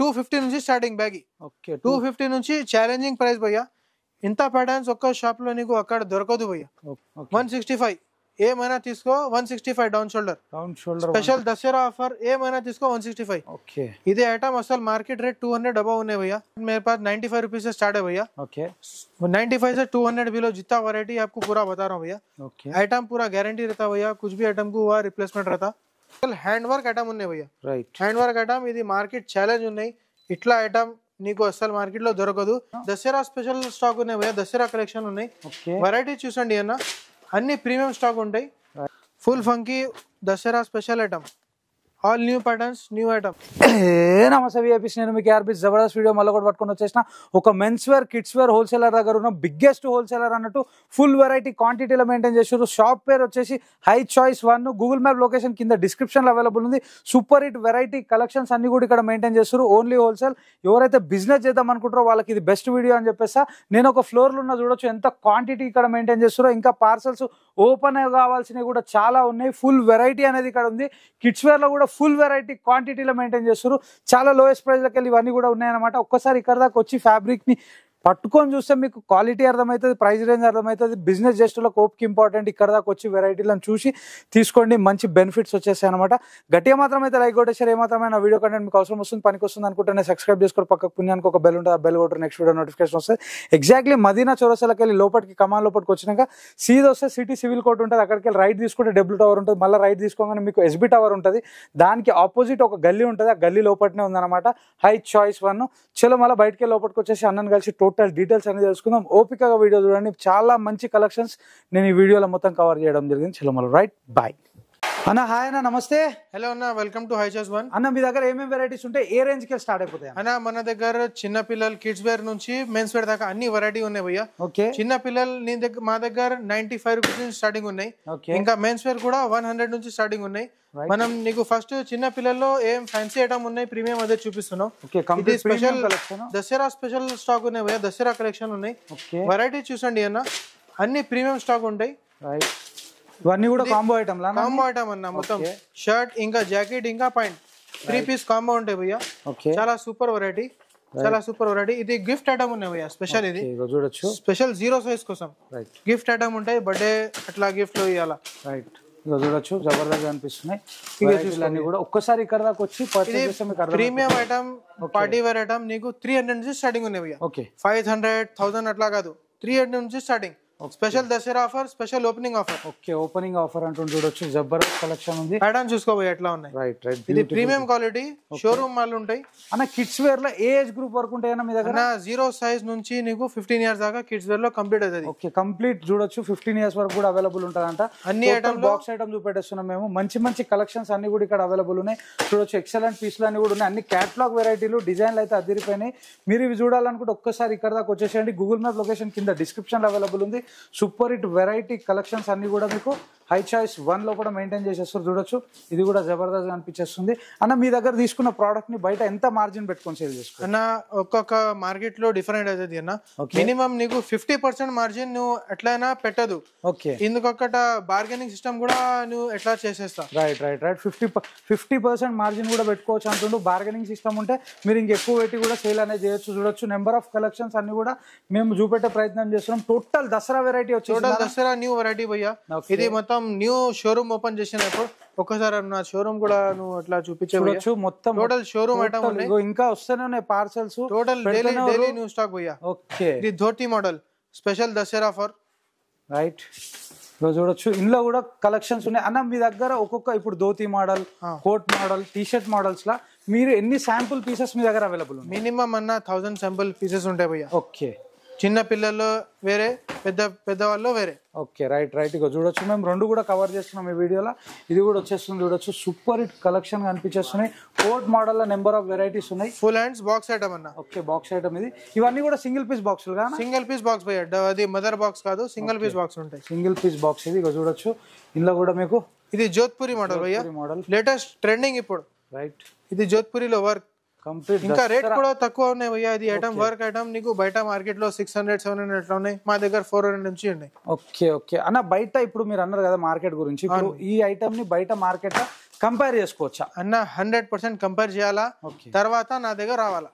250 నుంచి starting bag. Okay 250 నుంచి challenging price భయ్యా. ఇంత ప్యాటర్న్స్ ఒక్క షాప్ లో నీకు అక్కడ దొరకదు భయ్యా. 165 ఏమైనా తీసుకో, 165 down shoulder special Dasara offer. ఏమైనా తీసుకో 165. ఓకే ఇదే ఐటమ్ అసలు మార్కెట్ రేట్ 200 अबव ఉన్నాయి भैया. मेरे पास 95 रुपीज से स्टार्ट है भैया. ओके 95 से 200 बिलो जितना वैरायटी आपको पूरा बता रहा हूँ भैया. ओके आइटम पूरा गारंटी रहता भैया. कुछ भी आइटम को हुआ रिप्लेसमेंट रहता. హ్యాండ్ వర్క్ ఐటమ్ ఉన్నాయి భయ్యా. రైట్ హ్యాండ్ వర్క్ ఐటమ్ ఇది మార్కెట్ ఛాలెంజ్ ఉన్నాయి. ఇట్లా ఐటమ్ నీకు అసలు మార్కెట్ లో దొరకదు. దసరా స్పెషల్ స్టాక్ ఉన్నాయి భయ్యా. దసరా కలెక్షన్ ఉన్నాయి. వెరైటీ చూసండి అన్న, అన్ని ప్రీమియం స్టాక్ ఉంటాయి. Full funky Dasara special item, all new patterns, new item. నమస్తే విఐపీస్, నేను మీకు ఆర్బీ జబర్దస్త్ వీడియో మళ్ళీ కూడా పట్టుకొని వచ్చేసిన. ఒక men's wear kids wear wholesaler దగ్గర ఉన్న బిగ్గెస్ట్ హోల్సేలర్ అన్నట్టు ఫుల్ వెరైటీ క్వాంటిటీలో మెయింటైన్ చేసారు. షాప్ పేరు వచ్చేసి high choice 1. Google map location కింద డిస్క్రిప్షన్ లో అవైలబుల్ ఉంది. సూపర్ హిట్ వెరైటీ కలెక్షన్స్ అన్ని కూడా ఇక్కడ మెయింటైన్ చేస్తారు. Only wholesale. ఎవరైతే బిజినెస్ చేద్దాం అనుకుంటారో వాళ్ళకి ఇది బెస్ట్ వీడియో అని చెప్పేస్తా. నేను ఒక ఫ్లోర్ లో ఉన్న చూడొచ్చు ఎంత క్వాంటిటీ ఇక్కడ మెయింటైన్ చేస్తారో. ఇంకా పార్సల్స్ ఓపెన్ కావాల్సినవి కూడా చాలా ఉన్నాయి. ఫుల్ వెరైటీ అనేది ఇక్కడ ఉంది. కిడ్స్ వేర్ లో కూడా ఫుల్ వెరైటీ క్వాంటిటీలో మెయింటైన్ చేస్తారు. చాలా లోయెస్ట్ ప్రైస్ లకి ఇవన్నీ కూడా ఉన్నాయన్నమాట. ఒక్కసారి ఇక్కడ దాకా వచ్చి ఫ్యాబ్రిక్ ని పట్టుకొని చూస్తే మీకు క్వాలిటీ అర్థమవుతుంది, ప్రైస్ రేంజ్ అర్థమవుతుంది. బిజినెస్ చేసేలో కోప్కి ఇంపార్టెంట్. ఇక్కడ దాకా వచ్చి వెరైటీలను చూసి తీసుకోండి, మంచి బెనిఫిట్స్ వచ్చేస్తాయి అనమాట. గట్టిగా మాత్రం అయితే లైక్ కొట్టేసారు. ఏమాత్రమైన వీడియో కంటెంట్ మీకు అవసరం వస్తుంది, పనికి వస్తుంది అనుకుంటే సబ్స్క్రైబ్ చేసుకోండి. పక్కకు పుణ్యానికి ఒక బెల్ ఉంటుంది, ఆ బెల్ కొట్టారు నెక్స్ట్ వీడియో నోటిఫికేషన్ వస్తుంది. ఎగ్జాక్ట్లీ మదీనా చౌరస్తాకి వెళ్ళి లోపలికి కమాన్ లోపలికి వచ్చినాక సీదా వస్తే సిటీ సివిల్ కోర్ట్ ఉంటుంది. అక్కడికి వెళ్ళి రైట్ తీసుకుంటే డబ్ల్యూ టవర్ ఉంటుంది. మళ్ళీ రైట్ తీసుకోగానే మీకు ఎస్బీ టవర్ ఉంటుంది. దానికి ఆపోజిట్ ఒక గల్లీ ఉంటుంది. ఆ గల్లీ లోపలనే ఉందన్నమాట హై చాయిస్ 1. చలో మళ్ళీ బయటకి లోపలికి వచ్చేసి అన్నను కలిసి టోటల్ డీటెయిల్స్ అనేది తెలుసుకుందాం. ఓపికగా వీడియో చూడండి, చాలా మంచి కలెక్షన్స్ నేను ఈ వీడియోలో మొత్తం కవర్ చేయడం జరిగింది. చలో మళ్ళీ రైట్ బాయ్. అన్న హాయ్ అన్న, నమస్తే. హలో అన్న, వెల్కమ్ టు హై చాయిస్ 1. అన్న మీ దగ్గర ఏమేమి వెరైటీస్ ఉంటాయి, ఏ రేంజ్ కి స్టార్ట్ అయిపోతాయి అన్న? మన దగ్గర చిన్న పిల్లలు కిడ్స్ వేర్ నుంచి మెన్స్ వేర్ దాకా అన్ని వెరైటీ ఉన్నాయి భయ్యా. ఓకే చిన్న పిల్లలు మా దగ్గర 95 రూపీస్ నుంచి స్టార్టింగ్ ఉన్నాయి. ఇంకా మెన్స్ వేర్ కూడా 100 నుంచి స్టార్టింగ్ ఉన్నాయి. మనం నీకు ఫస్ట్ చిన్న పిల్లల్లో ఏం ఫ్యాన్సీ ఐటమ్ ఉన్నాయి ప్రీమియం అదే చూపిస్తున్నాం. ఇది స్పెషల్ దసరా స్పెషల్ స్టాక్ ఉన్నాయి భయ్యా. దసరా కలెక్షన్ ఉన్నాయి. వెరైటీ చూసండి అన్న, అన్ని ప్రీమియం స్టాక్ ఉంటాయి. ఇవన్నీ కూడా కాంబో ఐటమ్ కాంబో ఐటమ్ అన్న. మొత్తం షర్ట్ ఇంకా జాకెట్ ఇంకా పాయింట్ 3 పీస్ కాంబో ఉంటాయి భయ్యా. చాలా సూపర్ వెరైటీ, చాలా సూపర్ వెరైటీ. ఇది గిఫ్ట్ ఐటమ్ ఉన్నాయి భయ్యా. స్పెషల్ ఇది చూడొచ్చు, స్పెషల్ 0 సైజ్ కోసం గిఫ్ట్ ఐటమ్ ఉంటాయి. బర్త్డే అట్లా గిఫ్ట్ లో ఇవ్వాలా. రైట్, ఇక చూడొచ్చు జబర్దస్త్ అనిపిస్తున్నాయి. ఇవన్నీ కూడా ఒక్కసారి ఇక్కడ దాకా వచ్చి premium item, party wear item నీకు 300 నుంచి స్టార్టింగ్ ఉన్నాయి భయ్యా. 500, 1000 అట్లా కాదు, 300 నుంచి starting. Special Dasara offer, special opening offer. Okay, opening offer అంటూ చూడొచ్చు. జబర్దస్త్ కలెక్షన్ ఉంది. ప్యాటర్న్ చూసుకోబోయే ఎట్లా ఉన్నాయి. రైట్ రైట్, ఇది ప్రీమియం క్వాలిటీ షోరూమ్ మాల్ ఉంటాయి అన్న. కిడ్స్ వేర్ లో ఏజ్ గ్రూప్ వరకు ఉంటాయన్న మీ దగ్గర? 0 సైజ్ నుంచి నీకు 15 ఇయర్స్ దాకా కిడ్స్ వేర్ లో కంప్లీట్ అవుతుంది. ఓకే, కంప్లీట్ చూడొచ్చు. 15 ఇయర్స్ వరకు కూడా అవైలబుల్ ఉంటుందంట. అన్ని ఐటమ్ బాక్స్ ఐటమ్ చూపెట్టేస్తున్నాం మేము. మంచి మంచి కలెక్షన్స్ అన్ని కూడా ఇక్కడ అవైలబుల్ ఉన్నాయి. చూడొచ్చు, ఎక్సలెంట్ పీస్లు అన్ని కూడా ఉన్నాయి. అన్ని క్యాటలాగ్ వెరైటీలు, డిజైన్లు అయితే అదిరిపోయినాయి. మీరు ఇవి చూడాలనుకుంటే ఒక్కసారి ఇక్కడ దాకా వచ్చేసేయండి. గూగుల్ మ్యాప్ లొకేషన్ కింద డిస్క్రిప్షన్ లో అవైలబుల్ ఉంది. సూపర్ హిట్ వెరైటీ కలెక్షన్స్ అన్ని కూడా మీకు హై చాయిస్ 1 లో కూడా మెయింటైన్ చేసేస్తారు. చూడొచ్చు, ఇది కూడా జబర్దస్త్ అనిపించేస్తుంది అన్న. మీ దగ్గర తీసుకున్న ప్రోడక్ట్ ని బయట ఎంత మార్జిన్ పెట్టుకొని సేల్ చేసుకో అన్న? ఒక్కొక్క మార్కెట్ లో డిఫరెంట్ అవుతుంది అన్న. మినిమం నీకు 50% మార్జిన్ నువ్వు ఎట్లయినా పెట్టదు. ఓకే, ఇందుకొకట బార్గెనింగ్ సిస్టమ్ కూడా నువ్వు ఎట్లా చేసేస్తా. రైట్ రైట్ రైట్, 50% మార్జిన్ కూడా పెట్టుకోవచ్చు అంటుండు. బార్గెనింగ్ సిస్టమ్ ఉంటే మీరు ఇంకెక్కువ పెట్టి కూడా సేల్ అనేది చేయొచ్చు. చూడొచ్చు, నెంబర్ ఆఫ్ కలెక్షన్స్ అన్ని కూడా మేము చూపెట్టే ప్రయత్నం చేస్తున్నాం. టోటల్ దసరా వెరైటీ వచ్చి దసరా న్యూ వెరైటీ భయ్యా. ఇది మొత్తం న్యూ షోరూమ్ ఓపెన్ చేసినప్పుడు ఒక్కసారి నా షోరూమ్ కూడా నువ్వు అట్లా చూపించవచ్చు. మొత్తం టోటల్ షోరూమ్ ఐటమ్ ఉన్నాయి. ఇంకా వస్తూనే ఉన్నాయి parcels. Total daily new stock భయ్యా. ఓకే, ఇది dhoti model special Dasara offer. Right, చూడొచ్చు, ఇందులో కూడా కలెక్షన్స్ ఉన్నాయి అన్న. మీ దగ్గర ఒక్కొక్క ఇప్పుడు dhoti model, coat model, T shirt models లా మీరు ఎన్ని శాంపుల్ పీసెస్ మీ దగ్గర అవైలబుల్ ఉన్నాయి? మినిమం అన్న 1000 శాంపుల్ పీసెస్ ఉంటాయి భయ్యా. ఓకే, చిన్న పిల్లలు వేరే, పెద్దవాళ్ళు వేరే. ఓకే, రైట్ రైట్, ఇక చూడొచ్చు. మేము 2 కూడా కవర్ చేస్తున్నాం ఈ వీడియోలో. ఇది కూడా వచ్చేస్తుంది. చూడొచ్చు, సూపర్ హిట్ కలెక్షన్ కనిపించేస్తున్నాయి. కోట్ మోడల్ లో నెంబర్ ఆఫ్ వెరైటీస్ ఉన్నాయి. ఫుల్ హ్యాండ్స్ బాక్స్ ఐటమ్ అన్న. ఓకే, బాక్స్ ఐటమ్ ఇది. ఇవన్నీ కూడా single piece box, single piece box భయ్యా. అది మదర్ బాక్స్ కాదు, సింగిల్ పీస్ బాక్స్ ఉంటాయి. సింగిల్ పీస్ బాక్స్ ఇది. ఇక చూడొచ్చు, ఇందులో కూడా మీకు ఇది జోధ్పూరి మోడల్ భయ్యా. లేటెస్ట్ ట్రెండింగ్ ఇప్పుడు. రైట్, ఇది జోధ్పూరిలో వర్క్ కంప్లీట్. ఇంకా రేట్ కూడా తక్కువ ఉన్నాయి భయ్యా. ఇది ఐటమ్ వర్క్ ఐటమ్ నీకు బయట మార్కెట్ లో 600, 700 అట్లా ఉన్నాయి. మా దగ్గర 400 నుంచి ఉన్నాయి. ఓకే ఓకే అన్న. బయట ఇప్పుడు మీరు అన్నారు కదా మార్కెట్ గురించి, ఇప్పుడు ఈ ఐటమ్ ని బయట మార్కెట్ కంపేర్ చేసుకోవచ్చా అన్న 100% కంపేర్ చేయాలా, తర్వాత నా దగ్గర రావాలా.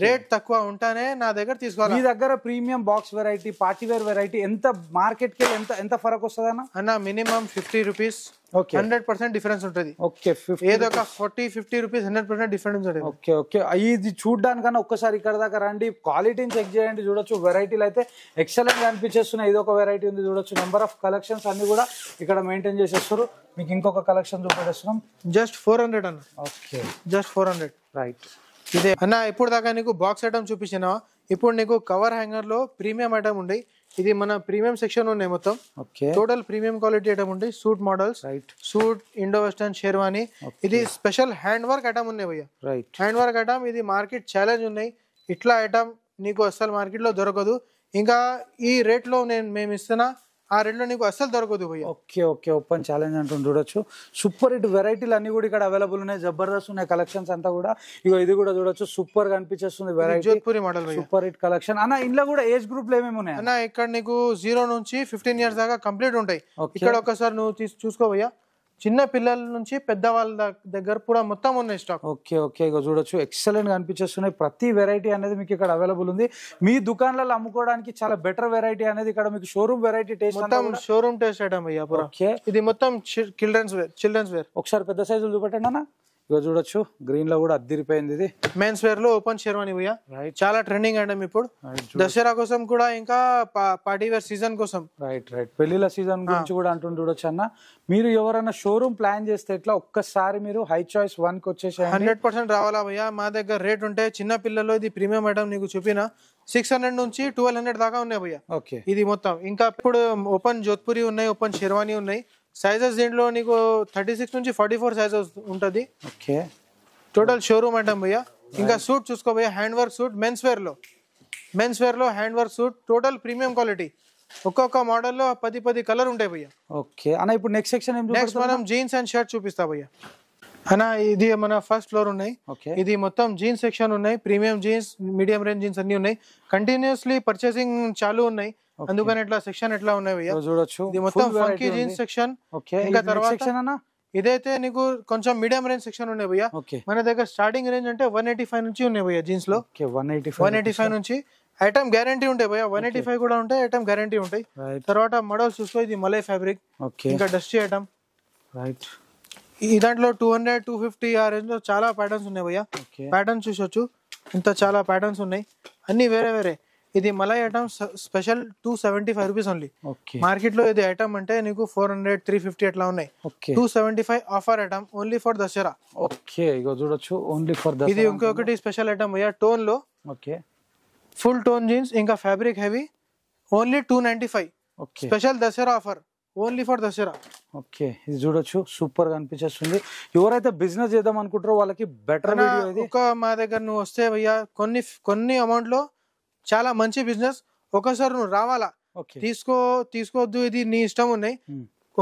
రేట్ తక్కువ ఉంటేనే నా దగ్గర తీసుకోవాలి. మీ దగ్గర premium box variety, party wear variety ఎంత మార్కెట్ కి ఎంత ఫరక్ వస్తుంది అన్న? మినిమం 50 రూపీస్ 100% డిఫరెన్స్ ఉంటుంది. ఓకే, ఏదో ఒక 40-50 రూపీస్ 100% డిఫరెన్స్ ఉంటుంది. ఓకే ఓకే, ఇది చూడడానికన్నా ఒక్కసారి ఇక్కడ దాకా రండి, క్వాలిటీని చెక్ చేయండి. చూడొచ్చు వెరైటీలు అయితే ఎక్సలెంట్ గా అనిపించేస్తున్నాయి. ఇది ఒక వెరైటీ ఉంది చూడొచ్చు. నెంబర్ ఆఫ్ కలెక్షన్స్ అన్ని కూడా ఇక్కడ మెయింటైన్ చేసేస్తారు. మీకు ఇంకొక కలెక్షన్ చూపెట్టేస్తున్నాం. జస్ట్ 400 అన్న. Okay, just 400. రైట్. ఇదే అన్న. ఇప్పుడు దాకా నీకు బాక్స్ ఐటమ్ చూపించిన, ఇప్పుడు నీకు కవర్ హ్యాంగర్ లో ప్రీమియం ఐటమ్ ఉంది. ఇది మన ప్రీమియం సెక్షన్ ఉన్నాయి మొత్తం. టోటల్ ప్రీమియం క్వాలిటీ ఐటమ్ ఉంది. Suit models, suit, Indo western, sherwani. ఇది స్పెషల్ హ్యాండ్ వర్క్ ఐటమ్ ఉన్నాయి భయ్య. హ్యాండ్ వర్క్ ఐటమ్ ఇది మార్కెట్ ఛాలెంజ్ ఉన్నాయి. ఇట్లా ఐటమ్ నీకు అసలు మార్కెట్ లో దొరకదు. ఇంకా ఈ రేట్ లో మేము ఇస్తున్నా, ఆ రేట్ లో నీకు అసలు దొరకదు భయ్య. ఓకే ఓకే, ఓపెన్ ఛాలెంజ్ అంటూ చూడొచ్చు. సూపర్ హిట్ వెరైటీలు అన్ని కూడా ఇక్కడ అవైలబుల్ ఉన్నాయి. జబర్దస్త్ ఉన్నాయి కలెక్షన్స్ అంతా కూడా. ఇగో ఇది కూడా చూడొచ్చు, సూపర్ గా అనిపించేస్తుంది variety. Jodhpuri model super hit collection అన్న. ఇంట్లో కూడా ఏజ్ గ్రూప్ లో ఏమేమి ఉన్నాయి అన్న? ఇక్కడ నీకు 0 నుంచి 15 ఇయర్స్ దాకా కంప్లీట్ ఉంటాయి. ఇక్కడ ఒకసారి నువ్వు చూసుకో భయ్యా. చిన్న పిల్లల నుంచి పెద్ద వాళ్ళ దగ్గర కూడా మొత్తం ఉన్నాయి స్టాక్. ఓకే ఓకే, ఇక చూడొచ్చు ఎక్సలెంట్ గా అనిపించేస్తున్నాయి. ప్రతి వెరైటీ అనేది మీకు ఇక్కడ అవైలబుల్ ఉంది. మీ దుకాణాలలో అమ్ముకోవడానికి చాలా బెటర్ వెరైటీ అనేది ఇక్కడ మీకు షోరూమ్ వెరైటీ టేస్ట్, మొత్తం షోరూమ్ టేస్ట్ ఐటమ్ అయ్యా. ఓకే, ఇది మొత్తం చిల్డ్రన్స్ వేర్. ఒకసారి పెద్ద సైజులు చూపెట్టండి అన్న. ఇక చూడొచ్చు, గ్రీన్ లో కూడా అద్దిరిపోయింది. ఇది మెన్స్ వేర్ లో ఓపెన్ షేర్వానీ భయ్యా, చాలా ట్రెండింగ్ ఐటమ్ ఇప్పుడు. దసరా కోసం కూడా, ఇంకా పార్టీ వేర్ సీజన్ కోసం. రైట్ రైట్, పెళ్లిల సీజన్ గురించి కూడా అంటుండు చూడొచ్చు అన్న. మీరు ఎవరైనా షోరూమ్ ప్లాన్ చేస్తే ఎట్లా, ఒక్కసారి మీరు హై చాయిస్ 1 కి వచ్చేసి 100% రావాలా భయ్యా. మా దగ్గర రేట్ ఉంటే చిన్న పిల్లల్లో ఇది ప్రీమియం ఐటమ్ నీకు చూపిన 600 నుంచి 1200 దాకా ఉన్నాయి భయ్యా. ఓకే, ఇది మొత్తం. ఇంకా ఇప్పుడు ఓపెన్ జోధ్పూరి ఉన్నాయి, ఓపెన్ షేర్వానీ ఉన్నాయి. సైజెస్ దీంట్లో నీకు 36 నుంచి 44 సైజెస్ ఉంటది. ఓకే, టోటల్ షోరూమ్ ఐటమ్ భయ్యా. ఇంకా సూట్ చూసుకో భయ్యా, hand work suit. Men's wear లో hand work suit, total premium quality. ఒక్కొక్క మోడల్ లో 10 కలర్ ఉంటాయి భయ్యా. ఓకే అన్న, ఇప్పుడు నెక్స్ట్ సెక్షన్ నెక్స్ట్ మనం జీన్స్ అండ్ షర్ట్ చూపిస్తా భయ్యా. అన్న ఇది మన ఫస్ట్ ఫ్లోర్ ఉన్నాయి. ఇది మొత్తం జీన్స్ సెక్షన్ ఉన్నాయి. Premium jeans, medium range jeans అన్ని ఉన్నాయి. కంటిన్యూస్లీ పర్చేసింగ్ చాలు ఉన్నాయి, అందుకని ఇట్లా సెక్షన్ ఎట్లా ఉన్నాయి భయ్యా. చూడొచ్చు, ఇది మొత్తం ఫంకీ జీన్స్ సెక్షన్. ఇంకా తర్వాత ఇదైతే నీకు కొంచెం మీడియం రేంజ్ సెక్షన్ ఉన్నాయి భయ్యా. మన దగ్గర స్టార్టింగ్ రేంజ్ అంటే 185 నుంచి ఉన్నాయి భయ్యా జీన్స్ లో. 185 నుంచి ఐటమ్ గ్యారంటీ ఉంటాయి భయ్యా. 185 కూడా ఉంటాయి, ఐటమ్ గ్యారంటీ ఉంటాయి. తర్వాత మోడల్స్ చూసుకో, ఇది మలై ఫ్యాబ్రిక్, ఇంకా డస్టీ ఐటమ్. ఈ దాంట్లో 200, 250 ఆ రేంజ్ లో చాలా ప్యాటర్న్స్ ఉన్నాయి భయ్యా. ప్యాటర్న్స్ చూసొచ్చు, ఇంత చాలా ప్యాటర్న్స్ ఉన్నాయి, అన్ని వేరే వేరే. ఇది malai item special 275 rupees only. Market లో ఇది ఐటమ్ అంటే నీకు 400, 350 అట్లా ఉన్నాయి. 275 offer item only for Dasara. Okay, ఇగో చూడొచ్చు, ఓన్లీ ఫర్ దసరా. ఇది ఇంకొకటి స్పెషల్ ఐటమ్ భయ్యా, టోన్ లో. ఓకే, ఫుల్ టోన్ జీన్స్, ఇంకా fabric heavy, only 295. Special Dasara offer, only for Dasara. Okay, ఇది చూడొచ్చు, సూపర్ గా అనిపించేస్తుంది. ఎవరైతే బిజినెస్ చేద్దాం అనుకుంటారో వాళ్ళకి బెటర్ వీడియో ఇది. ఒక మా దగ్గర నువ్వు వస్తే భయ్యా, కొన్ని అమౌంట్ లో చాలా మంచి బిజినెస్. ఒకసారి నువ్వు రావాలా, తీసుకోవద్దు, ఇది నీ ఇష్టం ఉన్నాయి.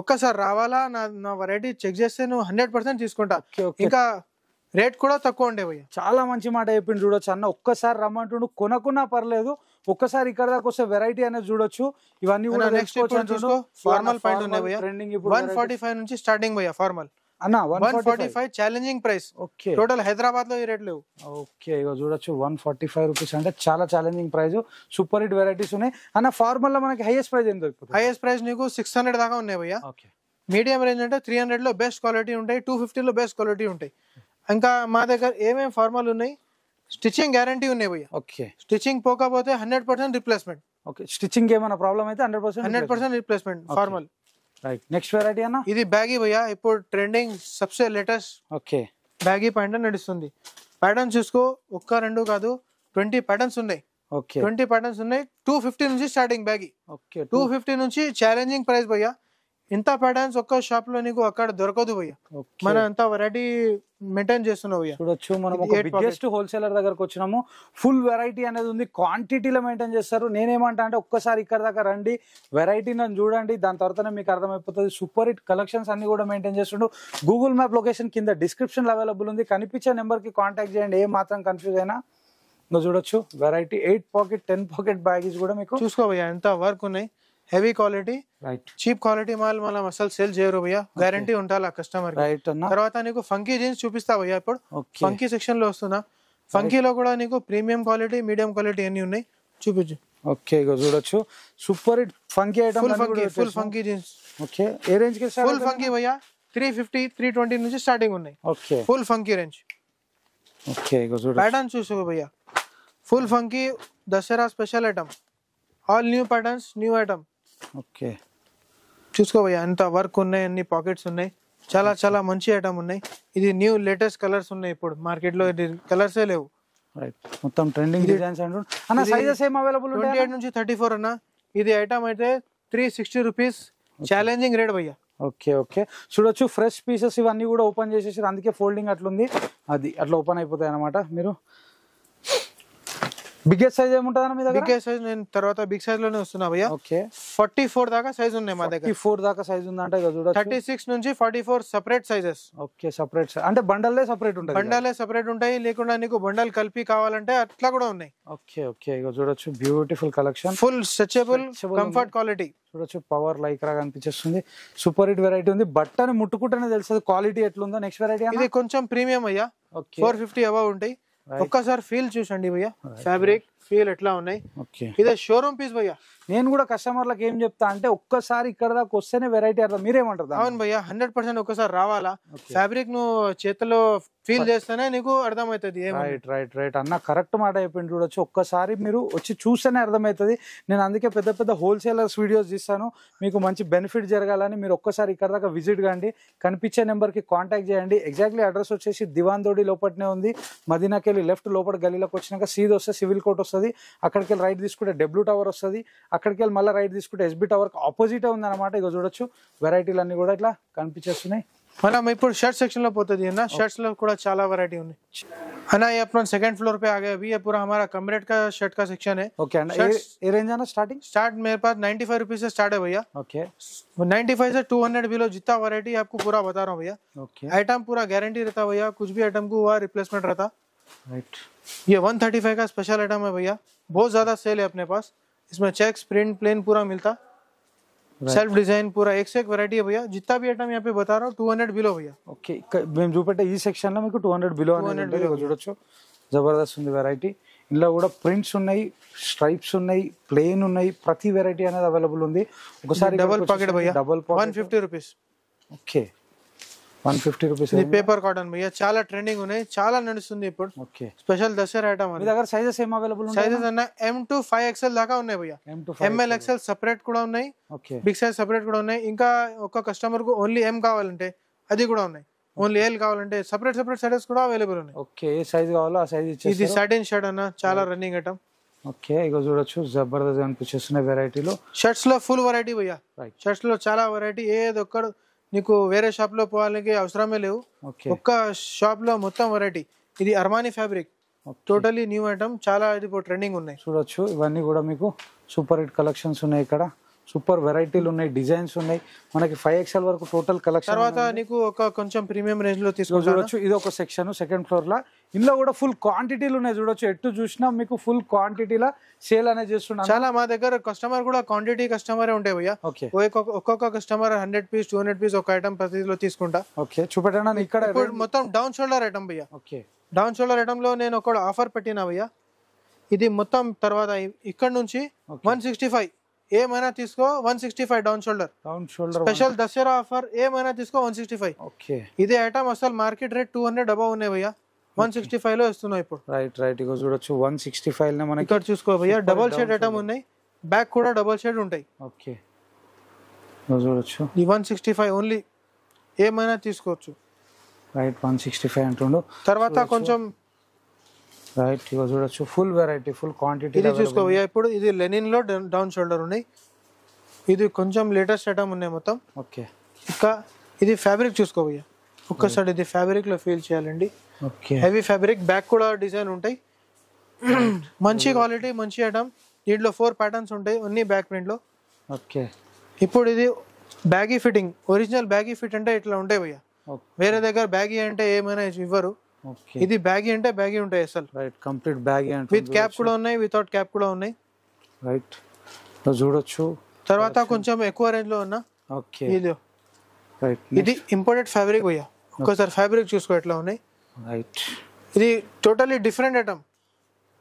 ఒక్కసారి రావాలా, నా వెరైటీ చెక్ చేస్తే నువ్వు 100% తీసుకుంటా. ఇంకా రేట్ కూడా తక్కువ ఉండే భయ్యా. చాలా మంచి మాట చెప్పింది. చూడొచ్చు అన్న, ఒక్కసారి రమ్మంటుండు, కొనకున్నా పర్లేదు, ఒక్కసారి ఇక్కడ దాకా వస్తే వెరైటీ అనేది చూడొచ్చు. ఇవన్నీ కూడా నెక్స్ట్ ఫార్మల్ పాయింట్ ఉన్నాయి భయ్యా. 145 నుంచి స్టార్టింగ్ భయ్యా ఫార్మల్ అన్న. 145 challenging price. Okay, total Hyderabad లో ఈ రేట్ లేవు. ఓకే, ఇగో చూడొచ్చు, 145 రూపీస్ అంటే చాలా challenging price. Super hit varieties ఉన్నాయి అన్న. ఫార్మల్ లో మనకి హైయెస్ట్ ప్రైస్ ఎంత దొరుకుతుంది? హైయెస్ట్ ప్రైస్ నీకు 600 దాకా ఉన్నాయి భయ్యా. మీడియం రేంజ్ అంటే 300 లో బెస్ట్ క్వాలిటీ ఉంటాయి, 250 లో బెస్ట్ క్వాలిటీ ఉంటాయి. ఇంకా మా దగ్గర ఏమేమి ఫార్మల్ ఉన్నాయి, స్టిచ్చింగ్ గ్యారంటీ ఉన్నాయి భయ్యా. ఓకే, స్టిచ్చింగ్ పోకపోతే 100% రిప్లేస్మెంట్. ఓకే, స్టిచ్చింగ్ ఏమైనా ప్రాబ్లం అయితే 100% replacement formal. Right, next variety అన్న. ఇది బ్యాగీ భయ్యా, ఇప్పుడు ట్రెండింగ్ సబ్సే లేటెస్ట్. ఓకే, బ్యాగీ ప్యాంట్ నడుస్తుంది. ప్యాటర్న్స్ చూసుకో, 1-2 కాదు, 20 ప్యాటర్న్స్ ఉన్నాయి. ఓకే, 20 ప్యాటర్న్స్ ఉన్నాయి. 250 నుంచి స్టార్టింగ్ బ్యాగీ. ఓకే, 250 నుంచి ఛాలెంజింగ్ ప్రైస్ భయ్యా. ఇంత ప్యాటర్న్స్ ఒక్క షాప్ లో నీకు అక్కడ దొరకదు భయ్యా. మన అంత వెరైటీ మెయింటైన్ చేస్తున్నావు భయ్యా. చూడొచ్చు, మనం ఒక బిగ్గెస్ట్ హోల్సేలర్ దగ్గరకు వచ్చినాము. ఫుల్ వెరైటీ అనేది ఉంది, క్వాంటిటీలో మెయింటైన్ చేస్తారు. నేనేమంటా అంటే ఒక్కసారి ఇక్కడ దాకా రండి, వెరైటీని చూడండి, దాని తర్వాతనే మీకు అర్థమైపోతుంది. సూపర్ హిట్ కలెక్షన్స్ అన్ని కూడా మెయింటైన్ చేస్తుండు. గూగుల్ మ్యాప్ లొకేషన్ కింద డిస్క్రిప్షన్ లో అవైలబుల్ ఉంది, కనిపించే నెంబర్ కి కాంటాక్ట్ చేయండి. ఏ మాత్రం కన్ఫ్యూజ్ అయినా చూడొచ్చు వెరైటీ. 8 పాకెట్ 10 పాకెట్ బ్యాగేజ్ కూడా మీకు చూసుకో భయ్యా, ఎంత వర్క్ ఉన్నాయి. Heavy quality right cheap quality mall మనం అసలు సేల్ చేయరు భయ్యా, గ్యారంటీ ఉండాలి ఆ కస్టమర్. రైట్ అన్న. తర్వాత నీకు ఫంకీ జీన్స్ చూపిస్తా భయ్యా. ఇప్పుడు ఓకే ఫంకీ సెక్షన్ లో వస్తున్నా. ఫంకీలో కూడా నీకు ప్రీమియం క్వాలిటీ, మీడియం క్వాలిటీ అన్ని ఉన్నాయి, చూపించు. ఓకే ఇక చూడొచ్చు super hit funky item. Full funky jeans. Okay ఏ రేంజ్ కి ఫుల్ ఫంకీ భయ్యా 350 320 నుంచి స్టార్టింగ్ ఉన్నాయి. Okay full funky range. Okay ఇక చూడు ప్యాటర్న్ చూసుకో భయ్యా. Full funky Dasara special item, all new patterns, new item. Okay చూసుకో భయ్యా, ఎంత వర్క్ ఉన్నాయి, అన్ని పాకెట్స్ ఉన్నాయి, చాలా చాలా మంచి ఐటమ్ ఉన్నాయి. ఇది న్యూ లేటెస్ట్ కలర్స్ ఉన్నాయి, ఇప్పుడు మార్కెట్ లో కలర్సే లేవు. రైట్ మొత్తం ట్రెండింగ్ డిజైన్స్ అన్న. సైజెస్ ఏం అవైలబుల్ ఉంటాయి? 28 నుంచి 34 అన్న. ఇది ఐటమ్ అయితే 360 రూపీస్, ఛాలెంజింగ్ రేట్ భయ్యా. ఓకే ఓకే చూడొచ్చు ఫ్రెష్ పీసెస్ ఇవన్నీ కూడా ఓపెన్ చేసేసారు, అందుకే ఫోల్డింగ్ అట్లుంది, అది అట్లా ఓపెన్ అయిపోతాయి అనమాట. మీరు బిగ్గెస్ట్ సైజ్ ఏముంటుందన్న మీ దగ్గర? బిగ్గెస్ట్ సైజ్ నేను తర్వాత బిగ్ సైజ్ లోనే వస్తున్నా భయ్యా. ఓకే 44 దాకా సైజ్ ఉన్నాయి మా దగ్గర. 44 దాకా సైజ్ ఉందంటే ఇక చూడొచ్చు. 36 నుంచి 44 సెపరేట్ సైజెస్. ఓకే సెపరేట్ అంటే బండల్లే సెపరేట్ ఉంటుంది. బండలే సెపరేట్ ఉంటాయి, లేకుండా నీకు బండల్ కలిపి కావాలంటే అట్లా కూడా ఉన్నాయి. ఓకే ఓకే ఇక చూడొచ్చు beautiful collection, full stretchable, comfort quality. చూడొచ్చు పవర్ లైక్ రా కనిపించేస్తుంది. సూపర్ హిట్ వెరైటీ ఉంది, బట్టని ముట్టుకుంటేనే తెలుస్తుంది క్వాలిటీ ఎట్లుందో. నెక్స్ట్ వెరైటీ ఇది కొంచెం ప్రీమియం అయ్యా, 450 అబౌవ్ ఉంటాయి. ఒక్కసారి ఫీల్ చూసండి భయ్యా, ఫ్యాబ్రిక్ ఫీల్ ఎట్లా ఉన్నాయి. ఇదే షోరూమ్ పీస్ భయ్యా. నేను కూడా కస్టమర్లకు ఏం చెప్తా అంటే ఒక్కసారి ఇక్కడ దాకా వస్తేనే వెరైటీ అర్థం. మీరేమంటారు? అవును భయ్యా, 100% ఒక్కసారి రావాలా, ఫ్యాబ్రిక్ నువ్వు చేతిలో ఫీల్ చేస్తేనే నీకు అర్థమవుతుంది. రైట్ రైట్ రైట్ అన్న, కరెక్ట్ మాట అయిపోయింది. చూడొచ్చు ఒక్కసారి మీరు వచ్చి చూస్తేనే అర్థమవుతుంది. నేను అందుకే పెద్ద పెద్ద హోల్సేలర్స్ వీడియోస్ తీస్తాను, మీకు మంచి బెనిఫిట్ జరగాలని. మీరు ఒక్కసారి ఇక్కడ దాకా విజిట్ కండి, కనిపించే నెంబర్కి కాంటాక్ట్ చేయండి. ఎగ్జాక్ట్లీ అడ్రస్ వచ్చేసి దివాన్ దోడి లోపలనే ఉంది. మదీనాకెళ్ళి లెఫ్ట్ లోపల గలీలోకి వచ్చినాక సీదా వస్తే సివిల్ కోర్ట్ వస్తుంది, అక్కడికి వెళ్ళి రైట్ తీసుకుంటే డబ్ల్యూ టవర్ వస్తుంది, అక్కడికి వెళ్ళి మళ్ళీ రైట్ తీసుకుంటే ఎస్బీ టవర్ ఆపోజిట్ ఉంది అనమాట. ఇక చూడొచ్చు వెరైటీలు అన్ని కూడా ఇట్లా కనిపించేస్తున్నాయి. మనం ఇప్పుడు షర్ట్ सेक्शन లో పోతుంది అన్న. షర్ట్స్ లో కూడా చాలా वैरायटी ఉంది అన్న. ये अपन सेकंड फ्लोर पे आ गए अभी. ये पूरा हमारा कमरेट का शर्ट का सेक्शन है. ओके अన్న, ये रेंज है ना स्टार्ट मेरे पास 95 रुपीज से स्टार्ट है भैया. ओके 95 से 200 बिलो जितना वैरायटी आपको पूरा बता रहा हूँ भैया. ओके आइटम पूरा गारंटी रहता भैया, कुछ भी आइटम को हुआ रिप्लेसमेंट रहता. राइट ये 135 का स्पेशल आइटम है भैया, बहुत ज्यादा सेल है अपने पास. इसमें चेक्स प्रिंट प्लेन पूरा मिलता, सेल्फ डिजाइन पूरा एक से एक वैरायटी है भैया. जितना भी आइटम यहाँ पे बता रहा हूँ 200 बिलो भैया. ఓకే మేము చూపెట్టే ఈ సెక్షన్ లో మీకు 200 బిలో అనేది చూడొచ్చు. జబర్దస్త్ ఉంది వెరైటీ. ఇందులో కూడా ప్రింట్స్ ఉన్నాయి, స్ట్రైప్స్ ఉన్నాయి, ప్లేన్ ఉన్నాయి, ప్రతి వెరైటీ అనేది అవైలబుల్ ఉంది. ఒకసారి డబుల్ పాకెట్ భయ్యా, double pocket 150 rupees. Okay 150 rupees. ఇది పేపర్ కాటన్ భయ్యా, చాలా ట్రెండింగ్ ఉన్నాయి, చాలా నడుస్తుంది ఇప్పుడు. Okay special Dasara item. మీ దగ్గర సైజెస్ ఏం అవైలబుల్ ఉన్నాయి? సైజెస్ అన్న M to 5XL దాకా ఉన్నాయి భయ్యా. ML XL సెపరేట్ కూడా ఉన్నాయి, ఓకే బిగ్ సైజ్ సెపరేట్ కూడా ఉన్నాయి. ఇంకా ఒక కస్టమర్ కు ఓన్లీ M కావాలంటే అది కూడా ఉన్నాయి, ఓన్లీ L కావాలంటే సెపరేట్ సైజెస్ కూడా అవైలబుల్ ఉన్నాయి. ఓకే ఏ సైజ్ కావాలో ఆ సైజ్ ఇచ్చేస్తారు. ఇది సాటిన్ షర్ట్ అన్న, చాలా రన్నింగ్ ఐటమ్. ఓకే ఇక చూడొచ్చు జబర్దస్త్ అనిపించేస్తున్నాయి వెరైటీలో. షర్ట్స్ లో ఫుల్ వెరైటీ భయ్యా. షర్ట్స్ లో చాలా వెరైటీ, ఏది ఒక్కడ నీకు వేరే షాప్ లో పోవాలకి అవసరమే లేవు. ఒక్క షాప్ లో మొత్తం వెరైటీ. ఇది Armani fabric, totally new item, చాలా ఇప్పుడు ట్రెండింగ్ ఉన్నాయి. చూడొచ్చు ఇవన్నీ కూడా మీకు సూపర్ హిట్ కలెక్షన్స్ ఉన్నాయి. ఇక్కడ సూపర్ వెరైటీలు ఉన్నాయి, డిజైన్స్ ఉన్నాయి. మనకి 5XL వరకు టోటల్ కలెక్షన్. తర్వాత నీకు ఒక కొంచెం ప్రీమియం రేంజ్ లో చూడొచ్చు. ఇది ఒక సెక్షన్ సెకండ్ ఫ్లోర్ లా. ఇందులో కూడా ఫుల్ క్వాంటిటీలు ఉన్నాయి. చూడొచ్చు ఎటు చూసినా మీకు ఫుల్ క్వాంటిటీలా సేల్ అనేది చేస్తున్నాం. చాలా మా దగ్గర కస్టమర్ కూడా క్వాంటిటీ కస్టమర్ ఉంటాయి భయ్యా. ఒక్కొక్క కస్టమర్ 100 పీస్ 200 పీస్ ఒక ఐటమ్ ప్రతిలో తీసుకుంటా. ఓకే చూపెట్టండి. ఇక్కడ మొత్తం డౌన్ షోల్డర్ ఐటమ్ భయ్యా. ఓకే డౌన్ షోల్డర్ ఐటమ్ లో నేను ఒక ఆఫర్ పెట్టినా భయ్యా. ఇది మొత్తం తర్వాత ఇక్కడ నుంచి 165 ఏమైనా తీసుకో, 165 down shoulder special Dasara offer. ఏమైనా తీసుకో 165. ఓకే ఇదే ఐటమ్ అసలు మార్కెట్ రేట్ 200 అబౌవ్ ఉన్నాయి భయ్యా, 165 లో ఇస్తున్నాం ఇప్పుడు. రైట్ రైట్ ఇగో చూడొచ్చు 165 లో మనకి ఇక్కడ చూసుకో భయ్యా. డబుల్ షేడ్ ఐటమ్ ఉన్నాయి, బ్యాక్ కూడా డబుల్ షేడ్ ఉంటాయి. ఓకే చూడొచ్చు. ఈ 165 ఓన్లీ, ఏమైనా తీసుకోవచ్చు. రైట్ 165 అంటుండు. తర్వాత కొంచెం రైట్ ఇగో చూడొచ్చు ఫుల్ వెరైటీ, ఫుల్ క్వాంటిటీ. ఇది చూసుకో భయ్యా. ఇప్పుడు ఇది లెనిన్ లో డౌన్ షోల్డర్ ఉన్నాయి. ఇది కొంచెం లేటెస్ట్ ఐటమ్ ఉన్నాయి మొత్తం. ఓకే ఇంకా ఇది ఫ్యాబ్రిక్ చూసుకో భయ్యా. ఒక్కసారి ఇది ఫ్యాబ్రిక్ లో ఫీల్ చేయాలండి. ఓకే హెవీ ఫ్యాబ్రిక్, బ్యాక్ కూడా డిజైన్ ఉంటాయి. మంచి క్వాలిటీ, మంచి ఐటమ్. దీంట్లో 4 ప్యాటర్న్స్ ఉంటాయి, అన్ని బ్యాక్ ప్రింట్ లో. ఓకే ఇప్పుడు ఇది baggy fitting, original baggy fit అంటే ఇట్లా ఉంటాయి భయ్యా. వేరే దగ్గర బ్యాగీ అంటే ఏమైనా ఇవ్వరు. ఇది బ్యాగీ అంటే బ్యాగీ ఉంటాయి అసలు. రైట్ కంప్లీట్ బ్యాగీ అంటే విత్ క్యాప్ కూడా ఉన్నాయి, వితౌట్ క్యాప్ కూడా ఉన్నాయి. రైట్ చూడొచ్చు తర్వాత కొంచెం ఎక్కువ రేంజ్ లో ఉన్న ఓకే ఇది రైట్ ఇది ఇంపోర్టెడ్ ఫ్యాబ్రిక్ భయ్యా ఒక్కసారి ఫ్యాబ్రిక్ చూసుకో ఎట్లా ఉన్నాయి రైట్ ఇది టోటల్లీ డిఫరెంట్ ఐటమ్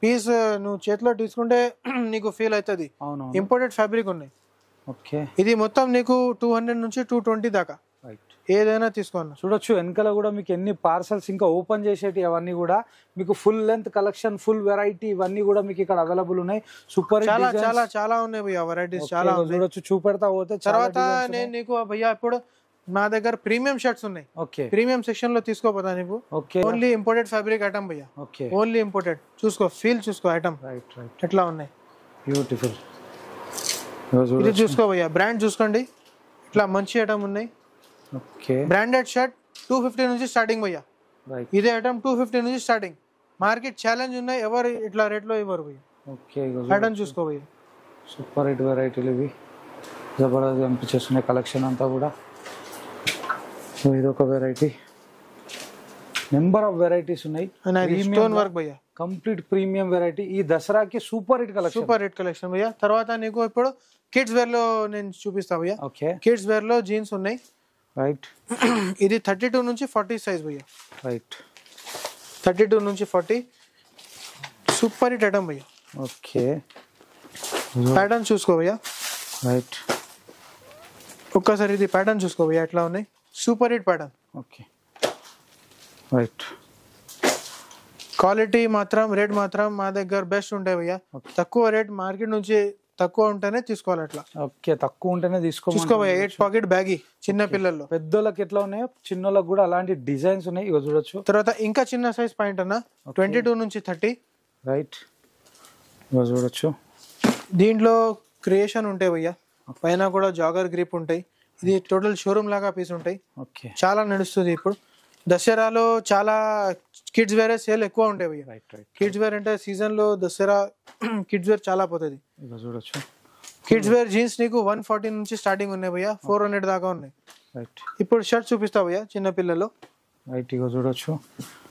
పీస్ నువ్వు చేతిలో తీసుకుంటే నీకు ఫీల్ అవుతుంది అవును ఇంపోర్టెడ్ ఫ్యాబ్రిక్ ఉన్నాయి ఓకే ఇది మొత్తం నీకు 200 నుంచి 220 దాకా రైట్ ఏదైనా తీసుకోండి చూడొచ్చు వెనకాల కూడా మీకు ఎన్ని పార్సల్స్ ఇంకా ఓపెన్ చేసేటి అవన్నీ కూడా మీకు full length collection full variety ఇవన్నీ కూడా మీకు ఇక్కడ అవైలబుల్ ఉన్నాయి సూపర్ చాలా చాలా చాలా ఉన్నాయి భయ్యా వెరైటీస్ చాలా ఉన్నాయి చూడొచ్చు చూపెడతా పోతే తర్వాత నేను నీకు భయ్యా ఇప్పుడు మా దగ్గర ప్రీమియం షర్ట్స్ ఉన్నాయి ఓకే ప్రీమియం సెక్షన్ లో తీసుకోపోతా నీకు okay only imported fabric item భయ్యా ఓకే ఓన్లీ ఇంపోర్టెడ్ చూసుకో ఫీల్ చూసుకో ఐటమ్ రైట్ రైట్ ఎట్లా ఉన్నాయి బ్యూటిఫుల్ ఇది చూసుకో భయ్యా బ్రాండ్ చూసుకోండి ఇట్లా మంచి ఐటమ్ ఉన్నాయి ఓకే బ్రాండెడ్ షర్ట్ 250 నుంచి స్టార్టింగ్ భయ్యా రైట్ ఇదే ఐటమ్ 250 నుంచి స్టార్టింగ్ మార్కెట్ ఛాలెంజ్ ఉన్నాయి ఎవరు ఇట్లా రేట్ లో ఇవ్వరు భయ్యా ఓకే ఐటమ్ చూసుకో భయ్యా సూపర్ హిట్ వెరైటీలు ఇవి జబర్దస్త్ కనిపించేస్తున్నాయి కలెక్షన్ అంతా కూడా సో ఇది ఒక వెరైటీ నెంబర్ ఆఫ్ వెరైటీస్ ఉన్నాయి స్టోన్ వర్క్ భయ్యా కంప్లీట్ ప్రీమియం వెరైటీ ఈ దసరాకి super hit collection super hit collection భయ్యా తర్వాత నీకు ఇప్పుడు కిడ్స్ వేర్ లో నేను చూపిస్తా భయ్యా ఓకే కిడ్స్ వేర్ లో జీన్స్ ఉన్నాయి రైట్ ఇది 32 నుంచి 40 సైజ్ భయ్యా రైట్ 32 నుంచి 40 సూపర్ హిట్ ఐటమ్ భయ్యా ఓకే ప్యాటర్న్ చూసుకో భయ్యా రైట్ ఒక్కసారి ఇది ప్యాటర్న్ చూసుకో భయ్యా ఎట్లా ఉన్నాయి super hit pattern okay right quality మాత్రం రేట్ మాత్రం మా దగ్గర బెస్ట్ ఉంటాయి భయ్యా తక్కువ రేట్ మార్కెట్ నుంచి తక్కువ ఉంటేనే తీసుకోవాలి అట్లా ఓకే తక్కువ ఉంటేనే చూసుకో భయ్యా 8 పాకెట్ బ్యాగీ చిన్న పిల్లల్లో పెద్దోళ్ళకి ఎట్లా ఉన్నాయో చిన్నోళ్ళకి కూడా అలాంటి డిజైన్స్ ఉన్నాయి ఇగో చూడొచ్చు తర్వాత ఇంకా చిన్న సైజ్ పాయింట్ అన్న 22 నుంచి 30 రైట్ ఇగో చూడొచ్చు దీంట్లో క్రియేషన్ ఉంటాయి భయ్యా పైన కూడా జాగర్ గ్రిప్ ఉంటాయి ఇది టోటల్ షోరూమ్ లాగా పీస్ ఉంటాయి ఓకే చాలా నడుస్తుంది ఇప్పుడు దసరాలో చాలా కిడ్స్ వేర్ సేల్ ఎక్కువ ఉంటాయి భయ్యా రైట్ రైట్ కిడ్స్ వేర్ అంటే సీజన్ లో దసరా కిడ్స్ వేర్ చాలా పోతుంది ఇగో చూడొచ్చు కిడ్స్ వేర్ జీన్స్ నీకు 140 నుంచి స్టార్టింగ్ ఉన్నాయి భయ్యా 400 దాకా ఉన్నాయి రైట్ ఇప్పుడు షర్ట్ చూపిస్తా భయ్యా చిన్న పిల్లలు రైట్ ఇగో చూడొచ్చు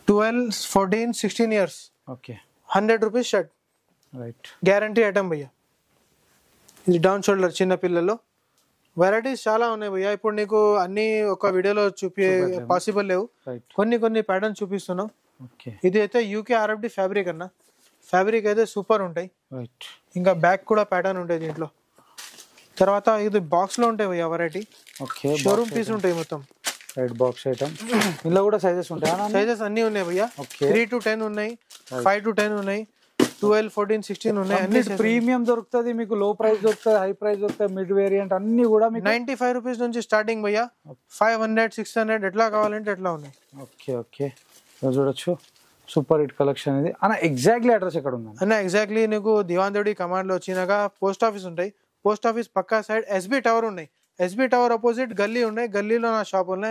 12 14 16 years okay 100 rupees shirt right guarantee item భయ్యా ఇది డౌన్ షోల్డర్ చిన్న పిల్లలు వెరైటీస్ చాలా ఉన్నాయి భయ్యా ఇప్పుడు నీకు అన్ని ఒక వీడియోలో పాసిబుల్ లేవు రైట్ కొన్ని ప్యాటర్న్ చూపిస్తున్నాం ఓకే ఇది అయితే యూకే ఆర్ఎఫ్డి ఫ్యాబ్రిక్ అన్న ఫ్యాబ్రిక్ అయితే సూపర్ ఉంటాయి రైట్ ఇంకా బ్యాక్ కూడా ప్యాటర్న్ ఉంటాయి దీంట్లో తర్వాత ఇది బాక్స్ లో ఉంటాయి భయ్యా వెరైటీ ఓకే షోరూమ్ పీస్ ఉంటాయి మొత్తం రైట్ బాక్స్ ఐటమ్ ఇందులో కూడా సైజెస్ ఉంటాయా సైజెస్ అన్ని ఉన్నాయి భయ్యా ఓకే 3 to 10 ఉన్నాయి 5 to 10 ఉన్నాయి 12 14 16 ఉన్నాయి అన్ని ప్రీమియం దొరుకుతుంది మీకు లో ప్రైస్ దొరుకుతుంది హై ప్రైస్ దొరుకుతుంది మిడ్ వేరియంట్ అన్ని కూడా మీకు 95 రూపీస్ నుంచి స్టార్టింగ్ భయ్యా 500 600 ఎట్లా కావాలంటే ఎట్లా ఉన్నాయి ఓకే ఓకే చూడొచ్చు సూపర్ హిట్ కలెక్షన్ ఇది అన్న ఎగ్జాక్ట్లీ అడ్రస్ ఎక్కడ ఉంది అన్న ఎగ్జాక్ట్లీ నీకు దివాందేడి కమాండ్ లో వచ్చినాక పోస్ట్ ఆఫీస్ ఉంటాయి పోస్ట్ ఆఫీస్ పక్కా సైడ్ ఎస్బీ టవర్ ఉన్నాయి ఎస్బీ టవర్ అపోజిట్ గల్లీ ఉన్నాయి గల్లీలో నా షాప్ ఉన్నాయి